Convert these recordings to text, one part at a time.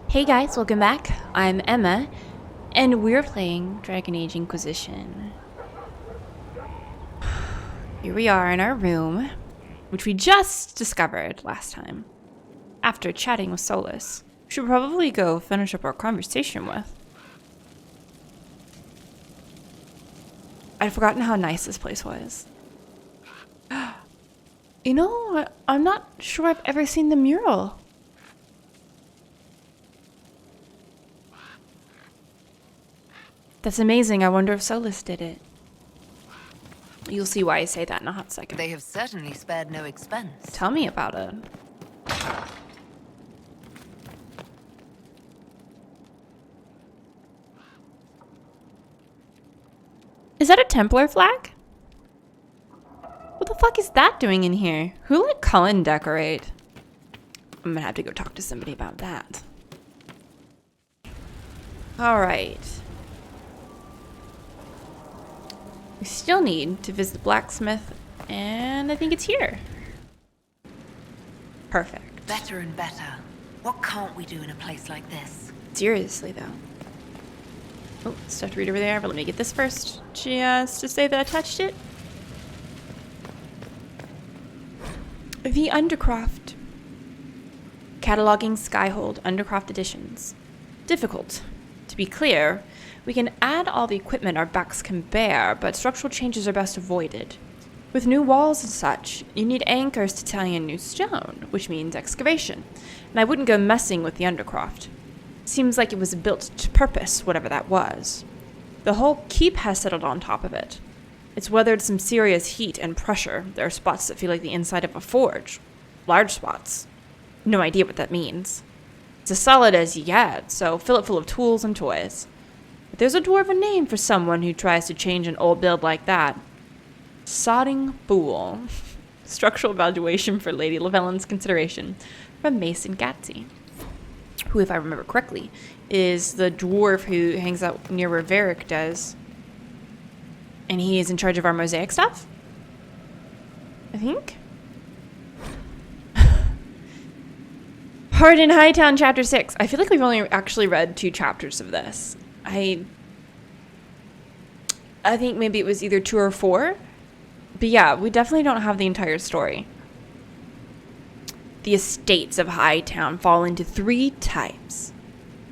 Hey guys, welcome back. I'm Emma, and we're playing Dragon Age Inquisition. Here we are in our room, which we just discovered last time, after chatting with Solus. We should probably go finish up our conversation with. I'd forgotten how nice this place was. You know, I'm not sure I've ever seen the mural. That's amazing. I wonder if Solus did it. You'll see why I say that in a hot second. They have certainly spared no expense. Tell me about it. Is that a Templar flag? What the fuck is that doing in here? Who let Cullen decorate? I'm gonna have to go talk to somebody about that. Alright. We still need to visit the blacksmith, and I think it's here. Perfect. Better and better. What can't we do in a place like this? Seriously, though. Oh, stuff to read over there, but let me get this first, just to say that I touched it. The Undercroft. Cataloging Skyhold Undercroft editions. Difficult. To be clear, we can add all the equipment our backs can bear, but structural changes are best avoided. With new walls and such, you need anchors to tie in new stone, which means excavation, and I wouldn't go messing with the Undercroft. Seems like it was built to purpose, whatever that was. The whole keep has settled on top of it. It's weathered some serious heat and pressure. There are spots that feel like the inside of a forge. Large spots. No idea what that means. It's as solid as you get, so fill it full of tools and toys. But there's a dwarven name for someone who tries to change an old build like that. Sodding Fool. Structural evaluation for Lady Llewellyn's consideration from Mason Gatsy, who, if I remember correctly, is the dwarf who hangs out near where Varric does. And he is in charge of our mosaic stuff? I think? Hard in Hightown, Chapter 6. I feel like we've only actually read 2 chapters of this. I think maybe it was either 2 or 4. But yeah, we definitely don't have the entire story. The estates of Hightown fall into 3 types.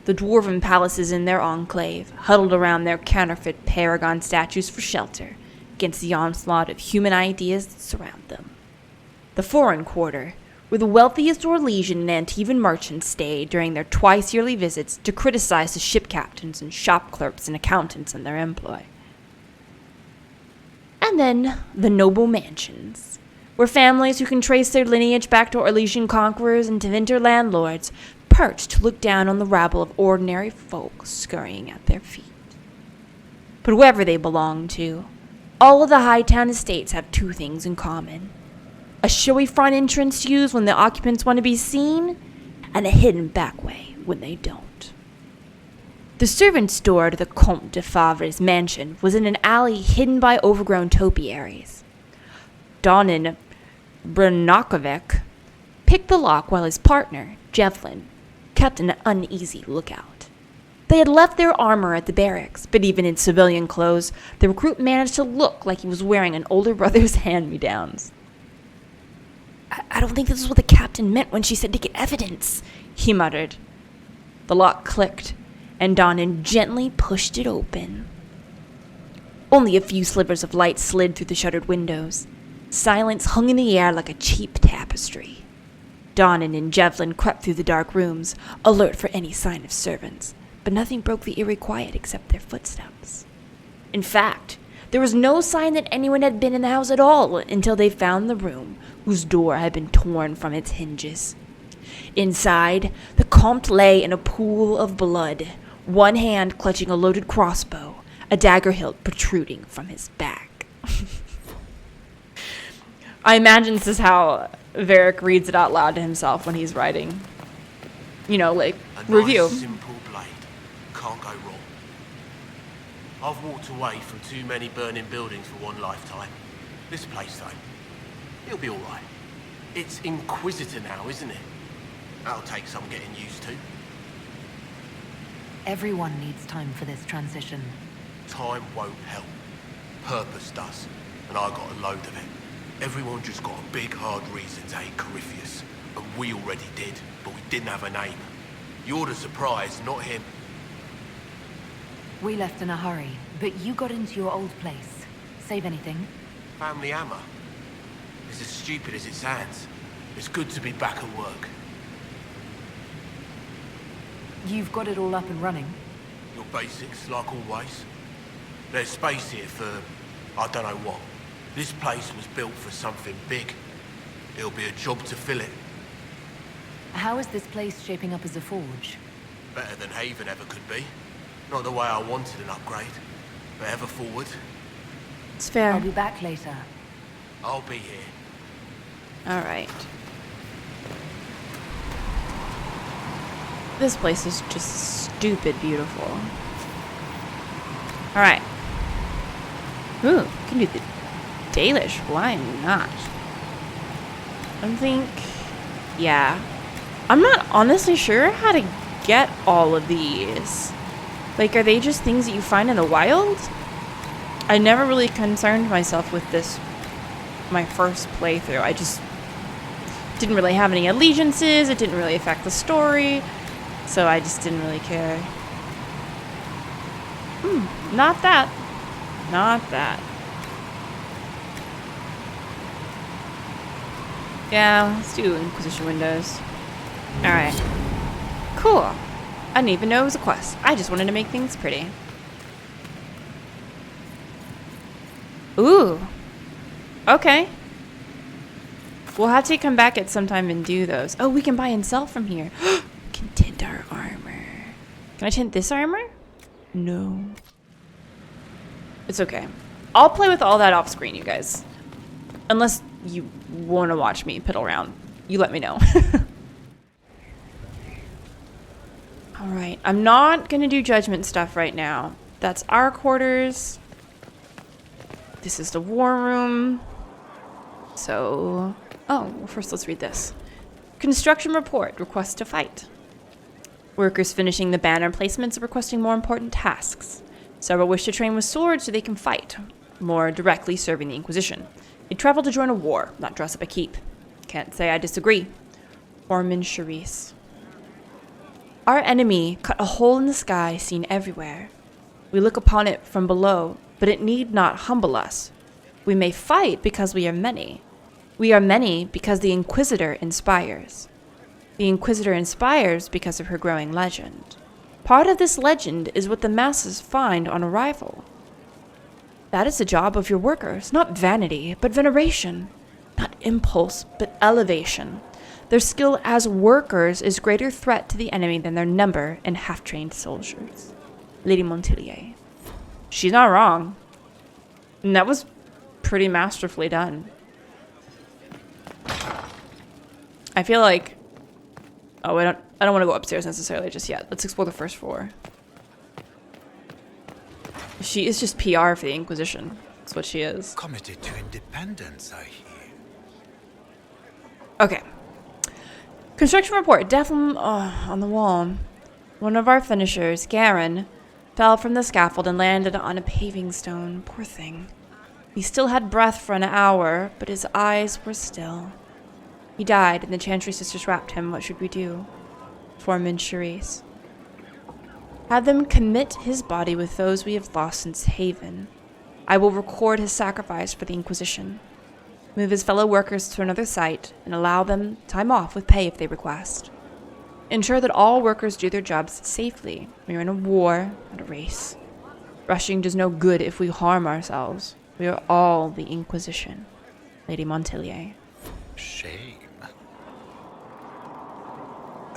The dwarven palaces in their enclave, huddled around their counterfeit paragon statues for shelter against the onslaught of human ideas that surround them. The foreign quarter, where the wealthiest Orlesian and Antivan merchants stay during their twice-yearly visits to criticize the ship captains and shop clerks and accountants in their employ. And then the noble mansions, where families who can trace their lineage back to Orlesian conquerors and Tevinter landlords perch to look down on the rabble of ordinary folk scurrying at their feet. But whoever they belong to, all of the Hightown estates have 2 things in common. A showy front entrance used when the occupants want to be seen, and a hidden back way when they don't. The servants' door to the 𝒂𝒹𝒾𝒶's mansion was in an alley hidden by overgrown topiaries. Dorian 𝒸𝒾𝒶 picked the lock while his partner, Jevlin, kept an uneasy lookout. They had left their armor at the barracks, but even in civilian clothes, the recruit managed to look like he was wearing an older brother's hand-me-downs. I don't think this is what the captain meant when she said to get evidence, he muttered. The lock clicked, and Dorian gently pushed it open. Only a few slivers of light slid through the shuttered windows. Silence hung in the air like a cheap tapestry. Dorian and Jevlin crept through the dark rooms, alert for any sign of servants, but nothing broke the eerie quiet except their footsteps. In fact, there was no sign that anyone had been in the house at all until they found the room, whose door had been torn from its hinges. Inside, the Comte lay in a pool of blood, one hand clutching a loaded crossbow, a dagger hilt protruding from his back. I imagine this is how Varric reads it out loud to himself when he's writing, you know, like, review. Nice, simple blade. Can't go wrong. I've walked away from too many burning buildings for one lifetime. This place, though, it'll be alright. It's Inquisitor now, isn't it? That'll take some getting used to. Everyone needs time for this transition. Time won't help. Purpose does. And I got a load of it. Everyone just got a big hard reason to hate Corypheus. And we already did, but we didn't have a name. You're the surprise, not him. We left in a hurry, but you got into your old place. Save anything? Family hammer. It's as stupid as it sounds. It's good to be back at work. You've got it all up and running. Your basics, like always. There's space here for, I don't know what. This place was built for something big. It'll be a job to fill it. How is this place shaping up as a forge? Better than Haven ever could be. Not the way I wanted an upgrade, but ever forward. It's fair. I'll be back later. I'll be here. All right. This place is just stupid beautiful. All right. Ooh, can do the Dalish. Why not? I think, yeah. I'm not honestly sure how to get all of these. Like, are they just things that you find in the wild? I never really concerned myself with this my first playthrough. I just didn't really have any allegiances. It didn't really affect the story. So I just didn't really care. Not that. Not that. Yeah, let's do Inquisition windows. Alright. Cool. I didn't even know it was a quest. I just wanted to make things pretty. Ooh. Okay. We'll have to come back at some time and do those. Oh, we can buy and sell from here. We can tint our armor. Can I tint this armor? No. It's okay. I'll play with all that off screen, you guys. Unless you want to watch me piddle around. You let me know. Alright, I'm not going to do judgment stuff right now. That's our quarters. This is the war room. So, oh, well, first let's read this. Construction report, request to fight. Workers finishing the banner placements are requesting more important tasks. Several wish to train with swords so they can fight, more directly serving the Inquisition. They travel to join a war, not dress up a keep. Can't say I disagree. Orman Charisse. Our enemy cut a hole in the sky seen everywhere. We look upon it from below, but it need not humble us. We may fight because we are many. We are many because the Inquisitor inspires. The Inquisitor inspires because of her growing legend. Part of this legend is what the masses find on arrival. That is the job of your workers, not vanity, but veneration. Not impulse, but elevation. Their skill as workers is greater threat to the enemy than their number and half-trained soldiers. Lady Montilier. She's not wrong. And that was pretty masterfully done. I feel like... Oh, I don't want to go upstairs necessarily just yet. Let's explore the first floor. She is just PR for the Inquisition. That's what she is. Committed to independence, I hear. Okay. Construction report. Death on the wall. One of our finishers, Garen, fell from the scaffold and landed on a paving stone. Poor thing. He still had breath for an hour, but his eyes were still. He died, and the Chantry sisters wrapped him. What should we do? Foreman Charisse. Have them commit his body with those we have lost since Haven. I will record his sacrifice for the Inquisition. Move his fellow workers to another site, and allow them time off with pay if they request. Ensure that all workers do their jobs safely. We are in a war, not a race. Rushing does no good if we harm ourselves. We are all the Inquisition. Lady Montilier. Shame.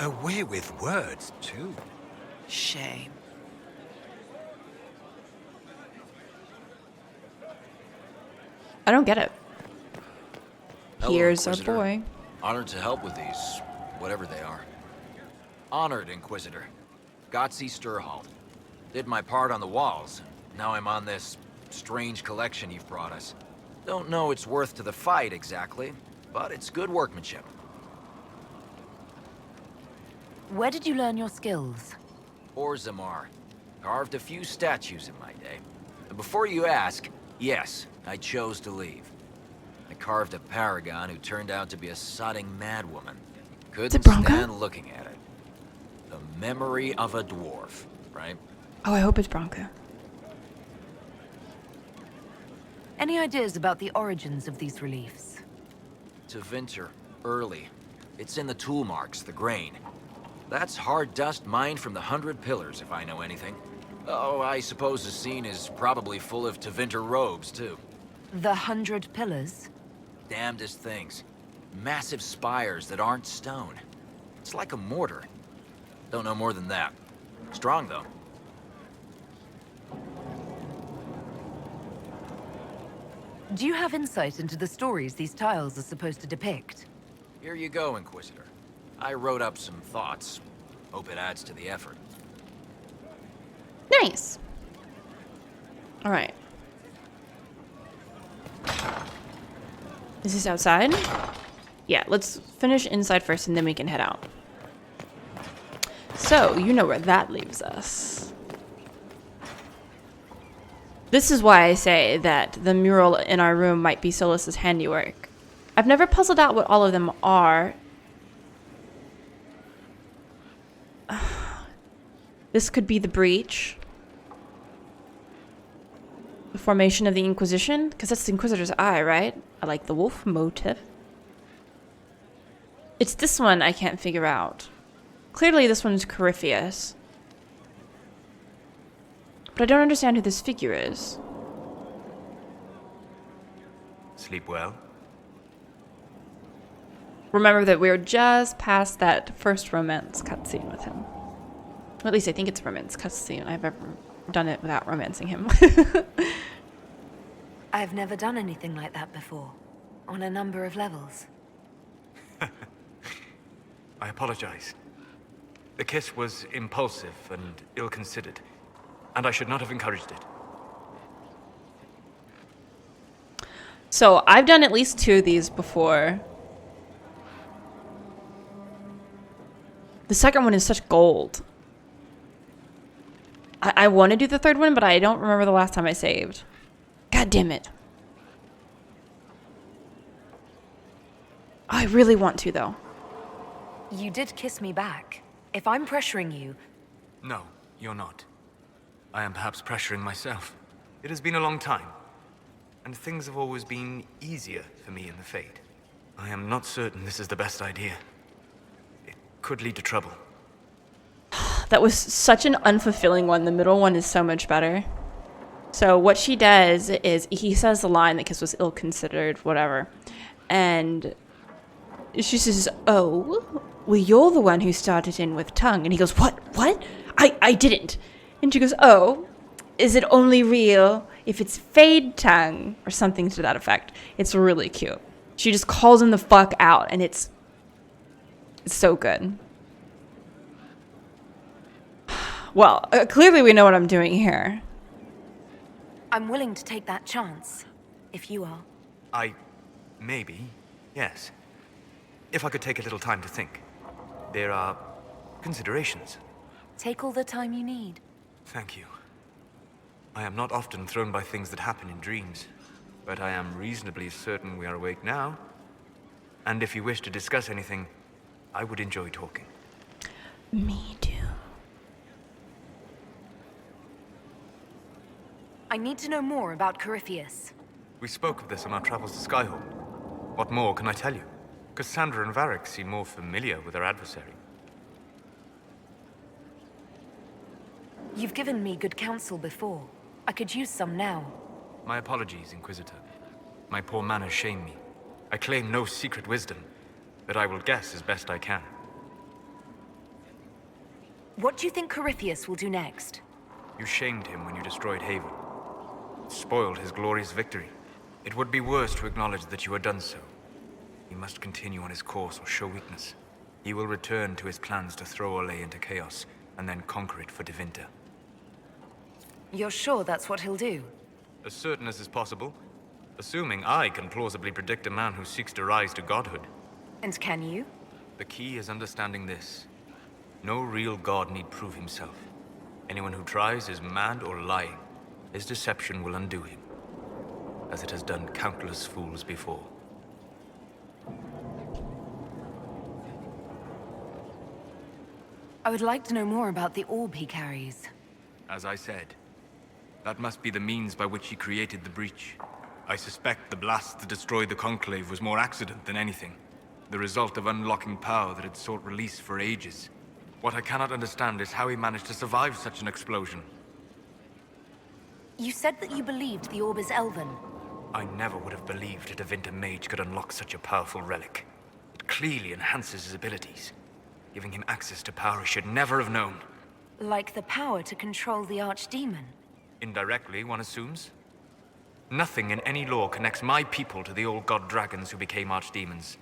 Away with words, too. Shame. I don't get it. Hello, Here's our Inquisitor. boy. Honored to help with these, whatever they are. Honored, Inquisitor. 𝒸𝒾𝒶. Did my part on the walls. Now I'm on this strange collection you've brought us. Don't know its worth to the fight exactly, but it's good workmanship. Where did you learn your skills? 𝒂𝒹𝒾𝒶. Carved a few statues in my day. And before you ask, yes, I chose to leave. I carved a paragon who turned out to be a sodding madwoman. Couldn't stand looking at it. The memory of a dwarf, right? Oh, I hope it's Bronca. Any ideas about the origins of these reliefs? 𝒂𝒹𝒾𝒶, early. It's in the tool marks, the grain. That's hard dust mined from the 100 Pillars, if I know anything. Oh, I suppose the scene is probably full of 𝒂𝒹𝒾𝒃 robes, too. The 100 Pillars? Damnedest things. Massive spires that aren't stone. It's like a mortar. Don't know more than that. Strong, though. Do you have insight into the stories these tiles are supposed to depict? Here you go, Inquisitor. I wrote up some thoughts. Hope it adds to the effort. Nice. All right. Is this outside? Yeah, let's finish inside first and then we can head out. So, you know where that leaves us. This is why I say that the mural in our room might be Solas's handiwork. I've never puzzled out what all of them are. This could be the breach. The formation of the Inquisition, because that's the Inquisitor's eye, right? I like the wolf motif. It's this one I can't figure out. Clearly this one's Corypheus. But I don't understand who this figure is. Sleep well? Remember that we're just past that first romance cutscene with him. Or at least I think it's a romance cutscene. I've ever done it without romancing him. I've never done anything like that before. On a number of levels. I apologize. The kiss was impulsive and ill-considered, and I should not have encouraged it. So I've done at least 2 of these before. The second one is such gold. I want to do the third one, but I don't remember the last time I saved. God damn it. I really want to, though. You did kiss me back. If I'm pressuring you... No, you're not. I am perhaps pressuring myself. It has been a long time, and things have always been easier for me in the Fade. I am not certain this is the best idea. It could lead to trouble. That was such an unfulfilling one. The middle one is so much better. So what she does is he says the line that kiss was ill-considered, whatever. And she says, oh, well, you're the one who started in with tongue. And he goes, what? I didn't. And she goes, oh, is it only real if it's Fade tongue? Or something to that effect. It's really cute. She just calls him the fuck out, and it's so good. Well, clearly we know what I'm doing here. I'm willing to take that chance, if you are. Maybe, yes. If I could take a little time to think. There are considerations. Take all the time you need. Thank you. I am not often thrown by things that happen in dreams, but I am reasonably certain we are awake now. And if you wish to discuss anything, I would enjoy talking. Me too. I need to know more about Corypheus. We spoke of this on our travels to Skyhold. What more can I tell you? Cassandra and Varric seem more familiar with their adversary. You've given me good counsel before. I could use some now. My apologies, Inquisitor. My poor manners shame me. I claim no secret wisdom, but I will guess as best I can. What do you think Corypheus will do next? You shamed him when you destroyed Haven. Spoiled his glorious victory. It would be worse to acknowledge that you had done so. He must continue on his course or show weakness. He will return to his plans to throw Olay into chaos, and then conquer it for Tevinter. You're sure that's what he'll do? As certain as is possible, assuming I can plausibly predict a man who seeks to rise to godhood. And can you? The key is understanding this. No real god need prove himself. Anyone who tries is mad or lying. His deception will undo him, as it has done countless fools before. I would like to know more about the orb he carries. As I said, that must be the means by which he created the breach. I suspect the blast that destroyed the Conclave was more accident than anything. The result of unlocking power that had sought release for ages. What I cannot understand is how he managed to survive such an explosion. You said that you believed the orb is elven. I never would have believed a Tevinter mage could unlock such a powerful relic. It clearly enhances his abilities, giving him access to power he should never have known. Like the power to control the archdemon. Indirectly, one assumes. Nothing in any law connects my people to the old god dragons who became archdemons.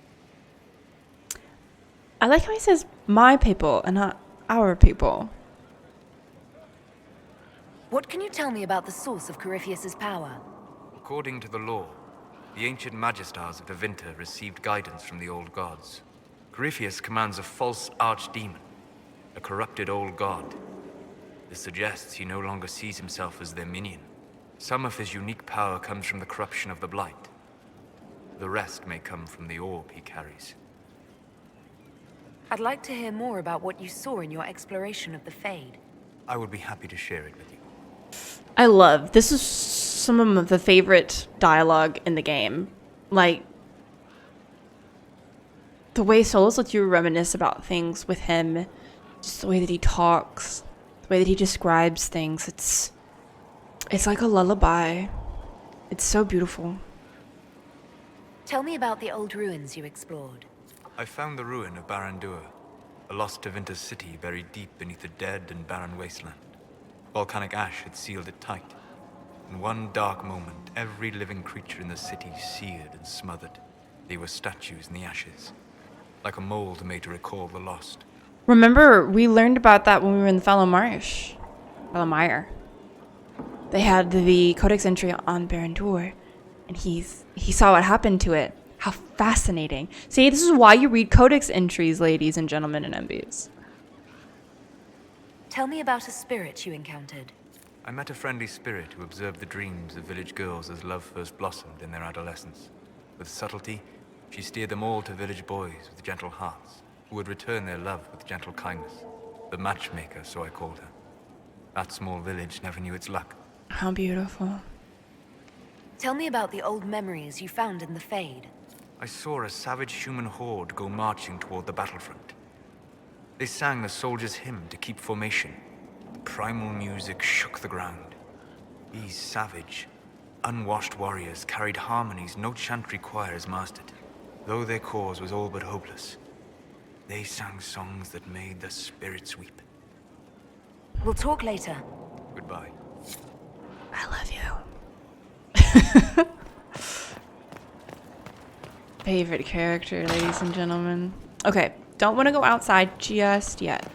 I like how he says my people and not our people. What can you tell me about the source of Corypheus's power? According to the law, the ancient magistars of Tevinter received guidance from the old gods. Corypheus commands a false archdemon, a corrupted old god. This suggests he no longer sees himself as their minion. Some of his unique power comes from the corruption of the Blight. The rest may come from the orb he carries. I'd like to hear more about what you saw in your exploration of the Fade. I would be happy to share it with you. I love this is some of the favorite dialogue in the game. Like the way Solus lets you reminisce about things with him, just the way that he talks, the way that he describes things. It's like a lullaby. It's so beautiful. Tell me about the old ruins you explored. I found the ruin of Barandur, a lost Tevinter city buried deep beneath a dead and barren wasteland. Volcanic ash had sealed it tight. In one dark moment, every living creature in the city seared and smothered. They were statues in the ashes, like a mold made to recall the lost. Remember, we learned about that when we were in the Valamire. They had the codex entry on Barandur, and he saw what happened to it. How fascinating. See, this is why you read codex entries, ladies and gentlemen and MBs. Tell me about a spirit you encountered. I met a friendly spirit who observed the dreams of village girls as love first blossomed in their adolescence. With subtlety, she steered them all to village boys with gentle hearts, who would return their love with gentle kindness. The matchmaker, so I called her. That small village never knew its luck. How beautiful. Tell me about the old memories you found in the Fade. I saw a savage human horde go marching toward the battlefront. They sang a soldier's hymn to keep formation. The primal music shook the ground. These savage, unwashed warriors carried harmonies no chantry choirs mastered. Though their cause was all but hopeless, they sang songs that made the spirits weep. We'll talk later. Goodbye. I love you. Favorite character, ladies and gentlemen. Okay, don't want to go outside just yet.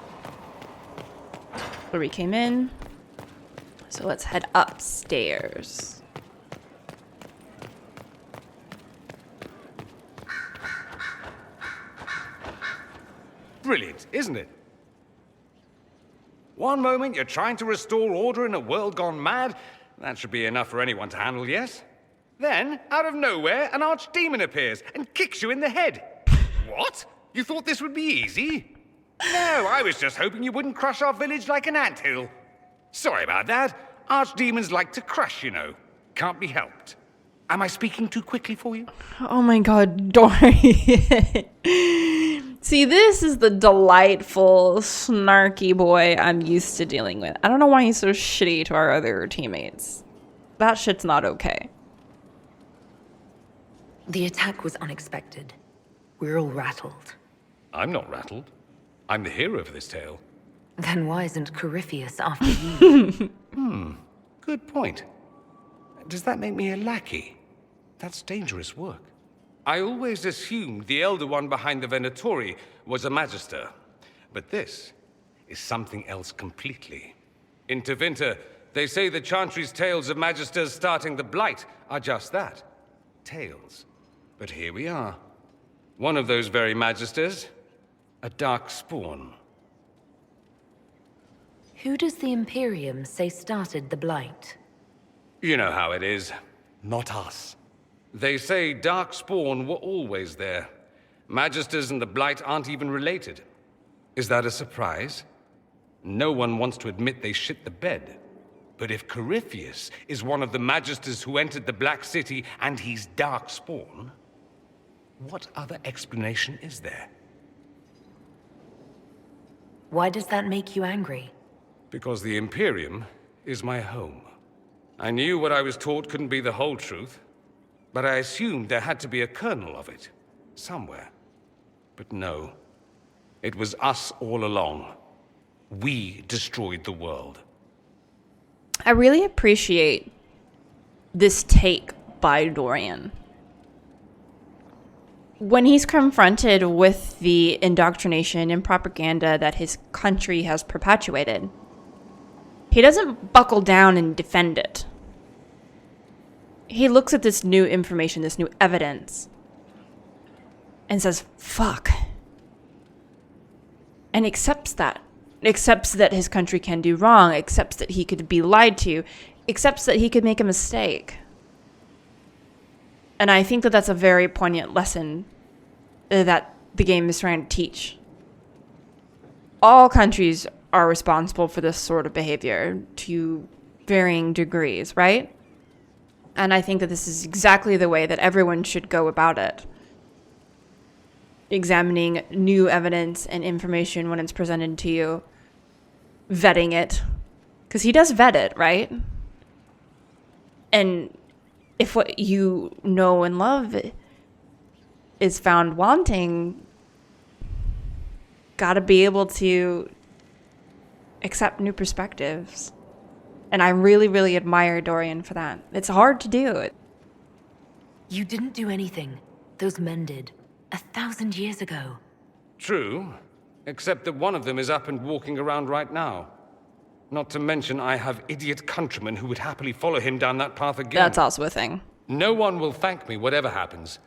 Where we came in. So let's head upstairs. Brilliant, isn't it? One moment you're trying to restore order in a world gone mad. That should be enough for anyone to handle, yes? Then, out of nowhere, an archdemon appears and kicks you in the head. What? You thought this would be easy? No, I was just hoping you wouldn't crush our village like an anthill. Sorry about that. Archdemons like to crush, you know. Can't be helped. Am I speaking too quickly for you? Oh my god, Dorian. See, this is the delightful, snarky boy I'm used to dealing with. I don't know why he's so shitty to our other teammates. That shit's not okay. The attack was unexpected. We're all rattled. I'm not rattled. I'm the hero for this tale. Then why isn't Corypheus after you? Good point. Does that make me a lackey? That's dangerous work. I always assumed the Elder One behind the Venatori was a Magister. But this is something else completely. In Tevinter, they say the Chantry's tales of Magisters starting the Blight are just that. Tales. But here we are. One of those very Magisters, a dark spawn. Who does the Imperium say started the Blight? You know how it is. Not us. They say Darkspawn were always there. Magisters and the Blight aren't even related. Is that a surprise? No one wants to admit they shit the bed. But if Corypheus is one of the Magisters who entered the Black City and he's Darkspawn, what other explanation is there? Why does that make you angry? Because the Imperium is my home. I knew what I was taught couldn't be the whole truth, but I assumed there had to be a kernel of it, somewhere. But no, it was us all along. We destroyed the world. I really appreciate this take by Dorian. When he's confronted with the indoctrination and propaganda that his country has perpetuated, he doesn't buckle down and defend it. He looks at this new information, this new evidence, and says, fuck. And accepts that. Accepts that his country can do wrong, accepts that he could be lied to, accepts that he could make a mistake. And I think that that's a very poignant lesson that the game is trying to teach. All countries are responsible for this sort of behavior to varying degrees, right? And I think that this is exactly the way that everyone should go about it. Examining new evidence and information when it's presented to you. Vetting it. Because he does vet it, right? And if what you know and love is found wanting, gotta be able to accept new perspectives. And I really, really admire Dorian for that. It's hard to do. You didn't do anything. Those men did. 1,000 years ago. True, except that one of them is up and walking around right now. Not to mention I have idiot countrymen who would happily follow him down that path again. That's also a thing. No one will thank me whatever happens.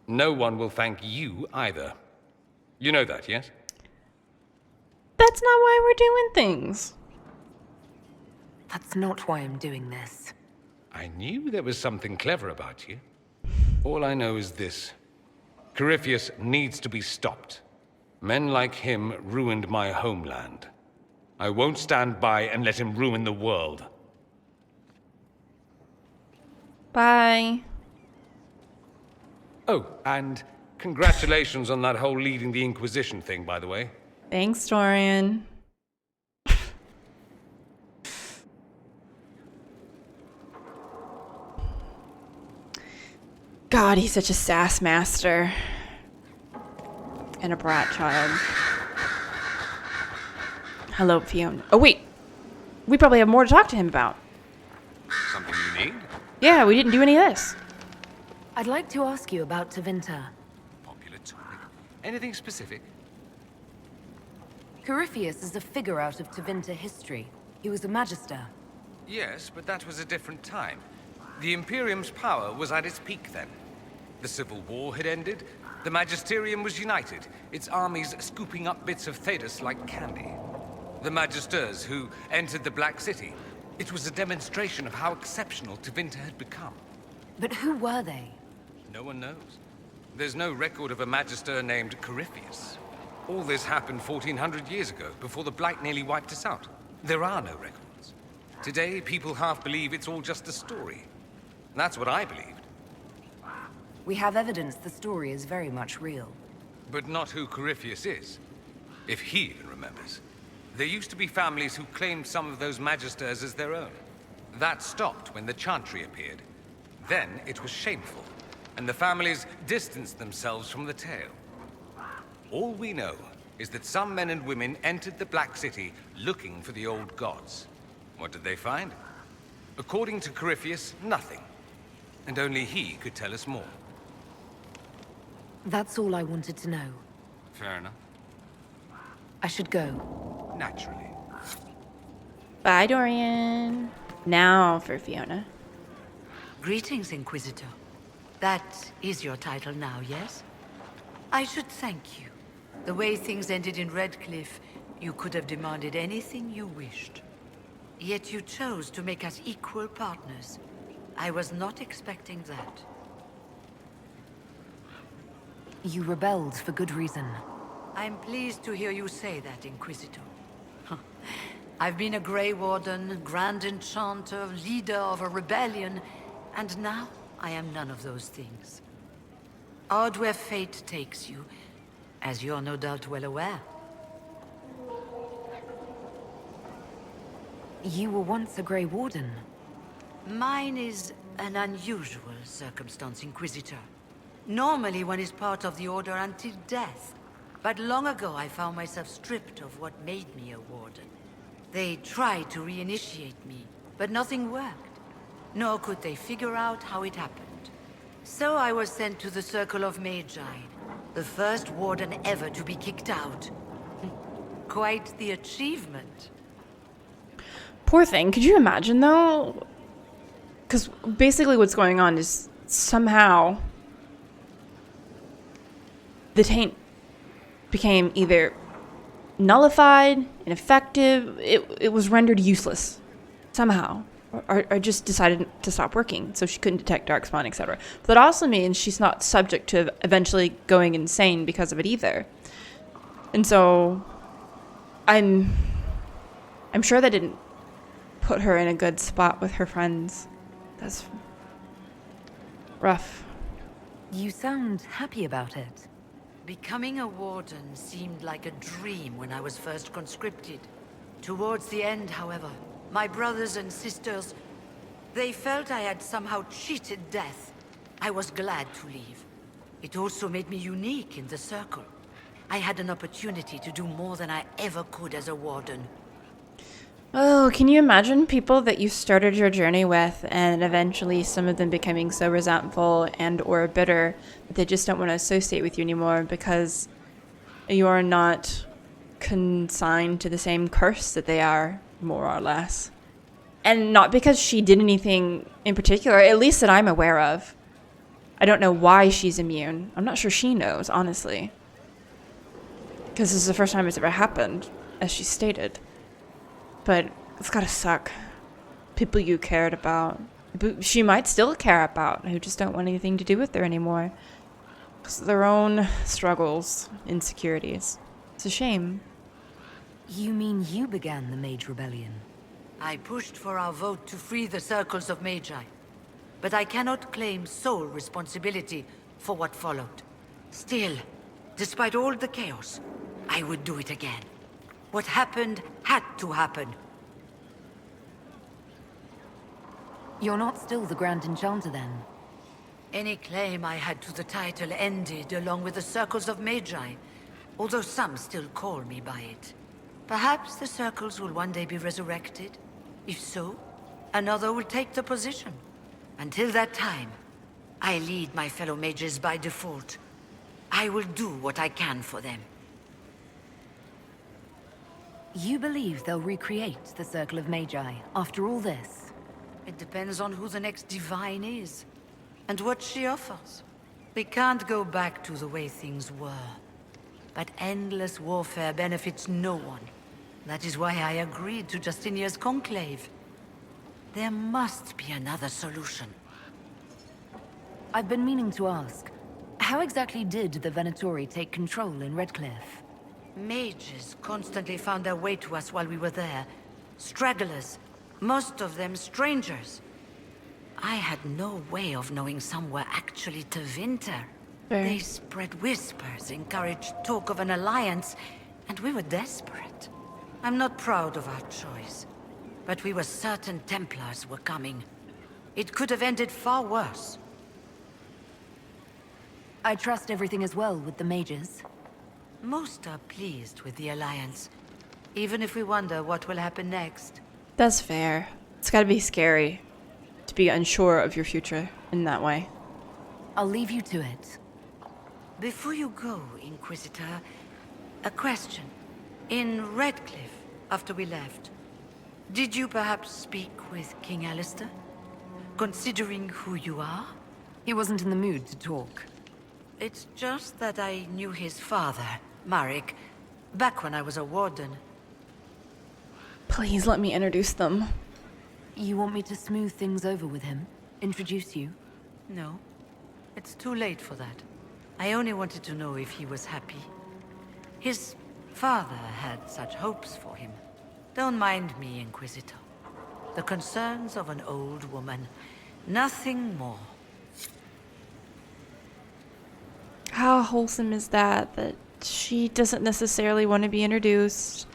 No one will thank you either. You know that, yes? That's not why we're doing things. That's not why I'm doing this. I knew there was something clever about you. All I know is this. Corypheus needs to be stopped. Men like him ruined my homeland. I won't stand by and let him ruin the world. Bye. Oh, and congratulations on that whole leading the Inquisition thing, by the way. Thanks, Dorian. God, he's such a sass master. And a brat child. Hello, Fiona. Oh, wait. We probably have more to talk to him about. Something you need? Yeah, we didn't do any of this. I'd like to ask you about 𝒂𝒾𝒶. Popular topic. Anything specific? Corypheus is a figure out of 𝒂𝒃 history. He was a magister. Yes, but that was a different time. The Imperium's power was at its peak then. The Civil War had ended. The Magisterium was united, its armies scooping up bits of 𝒂𝒃 like candy. The Magisters who entered the Black City. It was a demonstration of how exceptional 𝒂𝒃 had become. But who were they? No one knows. There's no record of a Magister named Corypheus. All this happened 1400 years ago, before the Blight nearly wiped us out. There are no records. Today, people half believe it's all just a story. That's what I believed. We have evidence the story is very much real. But not who Corypheus is. If he even remembers. There used to be families who claimed some of those Magisters as their own. That stopped when the Chantry appeared. Then it was shameful, and the families distanced themselves from the tale. All we know is that some men and women entered the Black City looking for the old gods. What did they find? According to Corypheus, nothing. And only he could tell us more. That's all I wanted to know. Fair enough. I should go. Naturally. Bye, Dorian. Now for Fiona. Greetings, Inquisitor. That is your title now, yes? I should thank you. The way things ended in Redcliffe you could have demanded anything you wished. Yet you chose to make us equal partners. I was not expecting that. You rebelled for good reason. I'm pleased to hear you say that, Inquisitor. I've been a Grey Warden, Grand Enchanter, leader of a rebellion, and now I am none of those things. Odd where fate takes you, as you're no doubt well aware. You were once a Grey Warden. Mine is an unusual circumstance, Inquisitor. Normally one is part of the Order until death. But long ago I found myself stripped of what made me a Warden. They tried to reinitiate me, but nothing worked. Nor could they figure out how it happened. So I was sent to the Circle of Magi, the first Warden ever to be kicked out. Quite the achievement. Poor thing. Could you imagine, though? Because basically what's going on is somehow the taint became either nullified, ineffective, it was rendered useless somehow, or just decided to stop working, so she couldn't detect darkspawn, etc. But that also means she's not subject to eventually going insane because of it either. And so I'm sure that didn't put her in a good spot with her friends. That's rough. You sound happy about it. Becoming a Warden seemed like a dream when I was first conscripted. Towards the end, however, my brothers and sisters, they felt I had somehow cheated death. I was glad to leave. It also made me unique in the Circle. I had an opportunity to do more than I ever could as a Warden. Oh, can you imagine people that you started your journey with and eventually some of them becoming so resentful and or bitter that they just don't want to associate with you anymore because you're not consigned to the same curse that they are, more or less. And not because she did anything in particular, at least that I'm aware of. I don't know why she's immune. I'm not sure she knows, honestly. Because this is the first time it's ever happened, as she stated. But it's gotta suck. People you cared about. She might still care about, who just don't want anything to do with her anymore. Because of their own struggles, insecurities. It's a shame. You mean you began the Mage Rebellion? I pushed for our vote to free the Circles of Magi. But I cannot claim sole responsibility for what followed. Still, despite all the chaos, I would do it again. What happened had to happen. You're not still the Grand Enchanter, then? Any claim I had to the title ended along with the Circles of Magi, although some still call me by it. Perhaps the Circles will one day be resurrected. If so, another will take the position. Until that time, I lead my fellow mages by default. I will do what I can for them. You believe they'll recreate the Circle of Magi after all this? It depends on who the next divine is, and what she offers. We can't go back to the way things were. But endless warfare benefits no one. That is why I agreed to Justinia's conclave. There must be another solution. I've been meaning to ask, how exactly did the Venatori take control in Redcliffe? Mages constantly found their way to us while we were there. Stragglers, most of them strangers. I had no way of knowing some were actually Tevinter. They spread whispers, encouraged talk of an alliance, and we were desperate. I'm not proud of our choice, but we were certain Templars were coming. It could have ended far worse. I trust everything is well with the mages. Most are pleased with the alliance, even if we wonder what will happen next. That's fair. It's gotta be scary to be unsure of your future in that way. I'll leave you to it. Before you go, Inquisitor, a question. In Redcliffe, after we left, did you perhaps speak with King Alistair? Considering who you are? He wasn't in the mood to talk. It's just that I knew his father, Marek, back when I was a warden. Please let me introduce them. You want me to smooth things over with him? Introduce you? No. It's too late for that. I only wanted to know if he was happy. His father had such hopes for him. Don't mind me, Inquisitor. The concerns of an old woman. Nothing more. How wholesome is that? That she doesn't necessarily want to be introduced.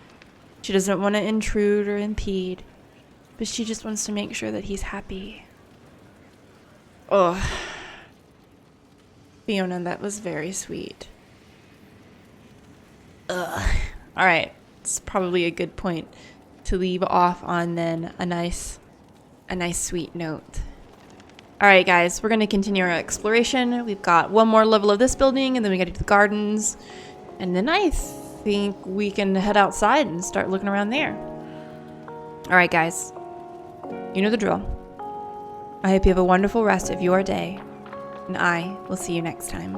She doesn't want to intrude or impede. But she just wants to make sure that he's happy. Oh. Fiona, that was very sweet. Ugh. Alright. It's probably a good point to leave off on then a nice sweet note. Alright guys, we're going to continue our exploration. We've got one more level of this building and then we got to do the gardens. And then I think we can head outside and start looking around there. Alright guys, you know the drill. I hope you have a wonderful rest of your day. And I will see you next time.